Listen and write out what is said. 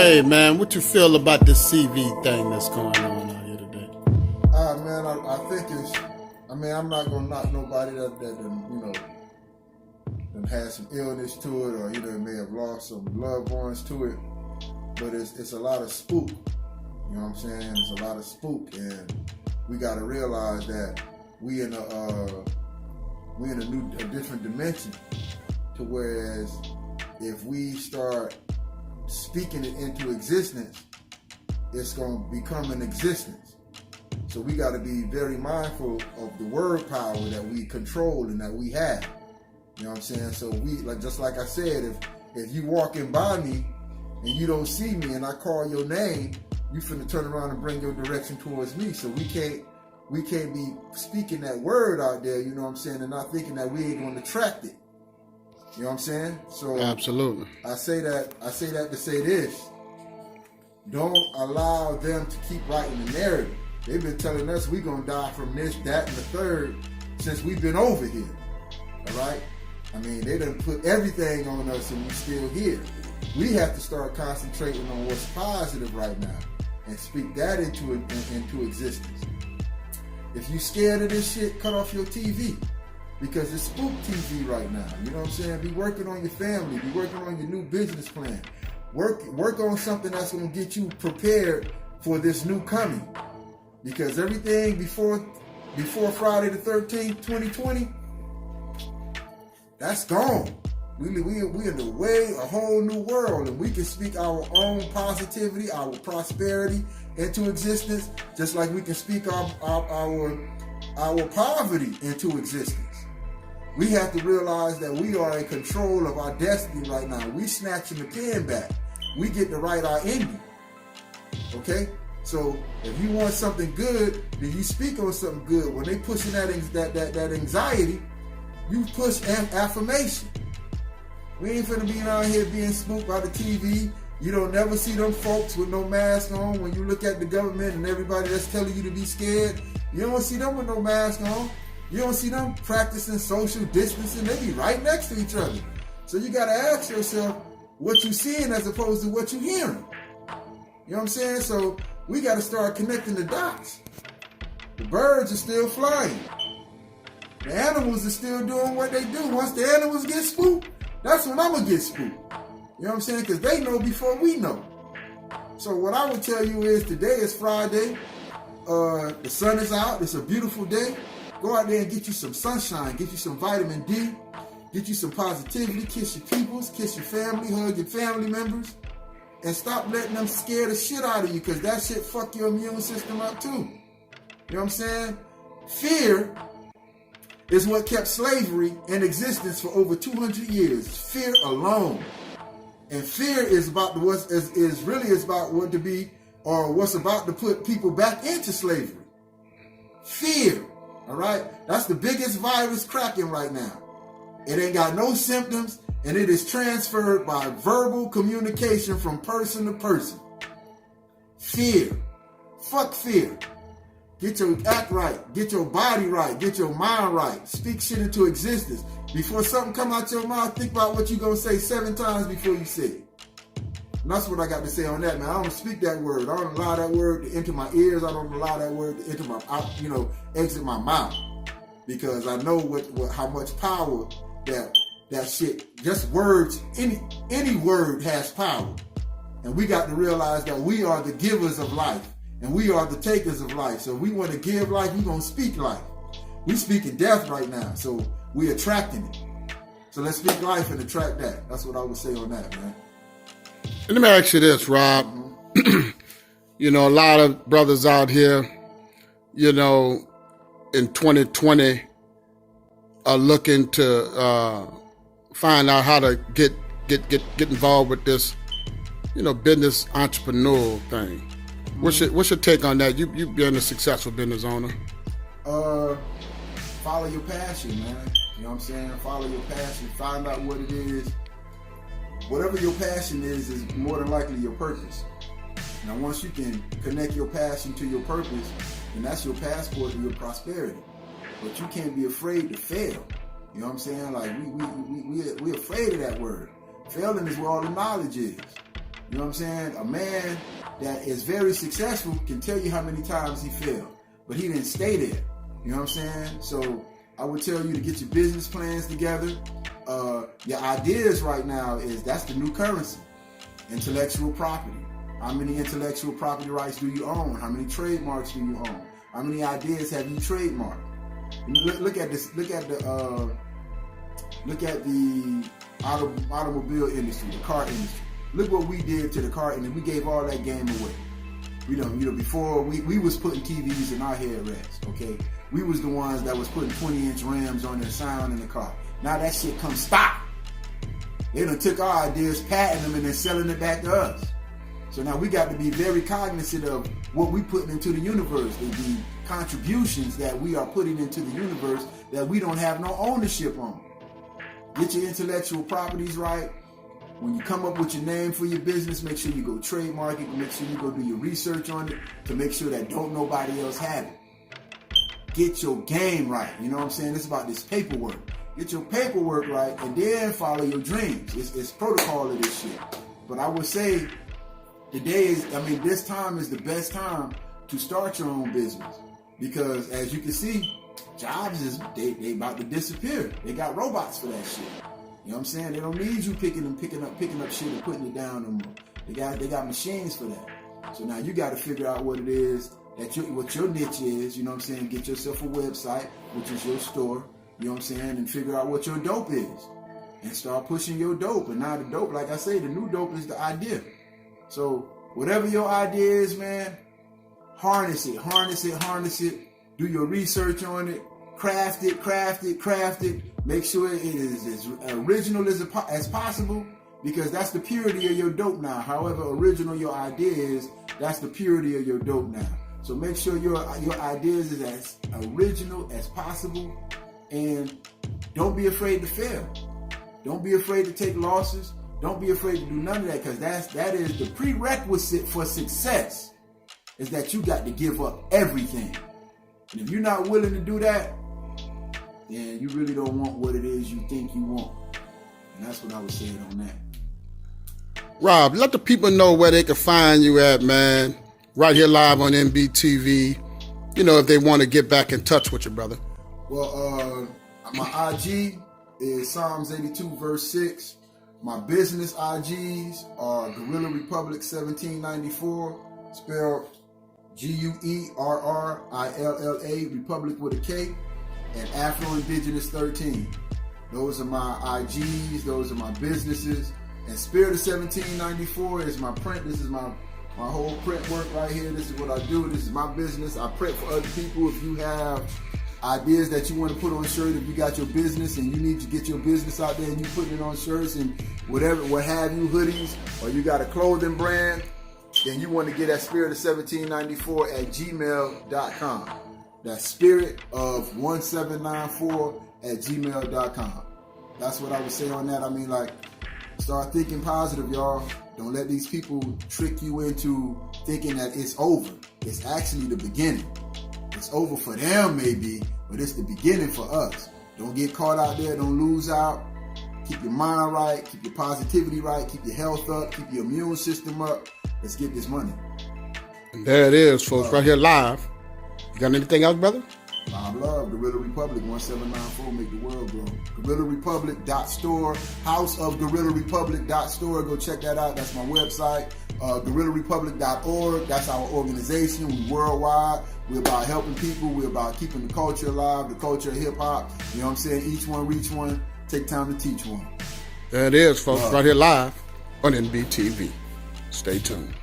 Hey man, what you feel about this CV thing that's going on out here today? Man, I think it's. I mean, I'm not gonna knock nobody that had some illness to it, or may have lost some loved ones to it. But it's a lot of spook. You know what I'm saying? It's a lot of spook, and we got to realize that we in a different dimension. To whereas if we start speaking it into existence, it's going to become an existence. So we got to be very mindful of the word power that we control and that we have. You know what I'm saying? So just like I said, if you walking by me and you don't see me and I call your name, you finna turn around and bring your direction towards me. So we can't be speaking that word out there, you know what I'm saying, and not thinking that we ain't going to attract it. You know what I'm saying? So absolutely. I say that to say this. Don't allow them to keep writing the narrative. They've been telling us we're going to die from this, that, and the third since we've been over here. All right? I mean, they done put everything on us and we're still here. We have to start concentrating on what's positive right now and speak that into existence. If you scared of this shit, cut off your TV. Because it's spook TV right now. You know what I'm saying? Be working on your family. Be working on your new business plan. Work on something that's going to get you prepared for this new coming. Because everything before Friday the 13th, 2020, that's gone. We in the way a whole new world, and we can speak our own positivity, our prosperity into existence, just like we can speak our poverty into existence. We have to realize that we are in control of our destiny right now. We snatching the pen back. We get to write our ending. Okay? So if you want something good, then you speak on something good. When they pushing that anxiety, you push affirmation. We ain't finna be around here being spooked by the TV. You don't never see them folks with no mask on. When you look at the government and everybody that's telling you to be scared, you don't see them with no mask on. You don't see them practicing social distancing. They be right next to each other. So you got to ask yourself what you seeing as opposed to what you hearing. You know what I'm saying? So we got to start connecting the dots. The birds are still flying. The animals are still doing what they do. Once the animals get spooked, that's when I'm going to get spooked. You know what I'm saying? Because they know before we know. So what I would tell you is today is Friday. The sun is out. It's a beautiful day. Go out there and get you some sunshine, get you some vitamin D, get you some positivity, kiss your peoples, kiss your family, hug your family members, and stop letting them scare the shit out of you, because that shit fuck your immune system up too. You know what I'm saying? Fear is what kept slavery in existence for over 200 years. Fear alone. And fear is about what's about to put people back into slavery. Fear. All right? That's the biggest virus cracking right now. It ain't got no symptoms, and it is transferred by verbal communication from person to person. Fear. Fuck fear. Get your act right. Get your body right. Get your mind right. Speak shit into existence. Before something come out your mouth, think about what you're going to say 7 times before you say it. And that's what I got to say on that, man. I don't speak that word. I don't allow that word to enter my ears. I don't allow that word to enter my, exit my mouth. Because I know how much power that shit, just words, any word has power. And we got to realize that we are the givers of life. And we are the takers of life. So if we want to give life, we're going to speak life. We speaking death right now. So we attracting it. So let's speak life and attract that. That's what I would say on that, man. And let me ask you this, Rob. Mm-hmm. A lot of brothers out here, in 2020 are looking to find out how to get involved with this, business entrepreneurial thing. Mm-hmm. What's your take on that? You've been a successful business owner. Follow your passion, man. You know what I'm saying? Follow your passion. Find out what it is. Whatever your passion is more than likely your purpose. Now, once you can connect your passion to your purpose, then that's your passport to your prosperity. But you can't be afraid to fail. You know what I'm saying? Like, we're afraid of that word. Failing is where all the knowledge is. You know what I'm saying? A man that is very successful can tell you how many times he failed, but he didn't stay there. You know what I'm saying? So I would tell you to get your business plans together. Your ideas right now that's the new currency. Intellectual property. How many intellectual property rights do you own? How many trademarks do you own? How many ideas have you trademarked? Look at this. Look at the automobile industry, the car industry. Look what we did to the car industry. We gave all that game away. Before we was putting TVs in our headrests. Okay, we was the ones that was putting 20-inch rims on their sound in the car. Now that shit come stock. They done took our ideas, patenting them, and then selling it back to us. So now we got to be very cognizant of what we putting into the universe, the contributions that we are putting into the universe that we don't have no ownership on. Get your intellectual properties right. When you come up with your name for your business, make sure you go trademark it. Make sure you go do your research on it to make sure that don't nobody else have it. Get your game right. You know what I'm saying? It's about this paperwork. Get your paperwork right and then follow your dreams. It's protocol of this shit. But I would say this time is the best time to start your own business. Because as you can see, jobs they about to disappear. They got robots for that shit. You know what I'm saying? They don't need you picking up shit and putting it down no more. They got machines for that. So now you got to figure out what it is what your niche is. You know what I'm saying? Get yourself a website, which is your store. You know what I'm saying? And figure out what your dope is. And start pushing your dope. And now the dope, like I say, the new dope is the idea. So whatever your idea is, man, harness it. Do your research on it. Craft it. Make sure it is as original as possible, because that's the purity of your dope now. However original your idea is, that's the purity of your dope now. So make sure your ideas is as original as possible. And don't be afraid to fail. Don't be afraid to take losses. Don't be afraid to do none of that, because that is the prerequisite for success, is that you got to give up everything. And if you're not willing to do that, then you really don't want what it is you think you want. And that's what I would say on that. Rob, let the people know where they can find you at, man. Right here live on NBTV. If they want to get back in touch with you, brother. Well, my IG is Psalms 82 verse 6. My business IGs are Guerrilla Republik 1794, spelled Guerrilla, Republic with a K, and Afro Indigenous 13. Those are my IGs, those are my businesses. And Spirit of 1794 is my print. This is my whole print work right here. This is what I do. This is my business. I print for other people. If you have ideas that you want to put on shirt, if you got your business and you need to get your business out there and you put it on shirts and what have you, hoodies, or you got a clothing brand, then you want to get at Spirit of 1794 at gmail.com. That's Spirit of 1794 at gmail.com. That's what I would say on that. Start thinking positive, y'all. Don't let these people trick you into thinking that it's over. It's actually the beginning. It's over for them maybe, but it's the beginning for us. Don't get caught out there. Don't lose out. Keep your mind right. Keep your positivity right. Keep your health up. Keep your immune system up. Let's get this money. And there it is, folks, right here live. You got anything else, brother? Rabb Love, Guerrilla Republik 1794, make the world grow. GuerrillaRepublic.store, House of GuerrillaRepublic.store. Go check that out. That's my website. GuerrillaRepublic.org. That's our organization. We worldwide. We're about helping people. We're about keeping the culture alive, the culture of hip hop. You know what I'm saying? Each one reach one. Take time to teach one. There it is, folks, right here live on NBTV. Stay tuned.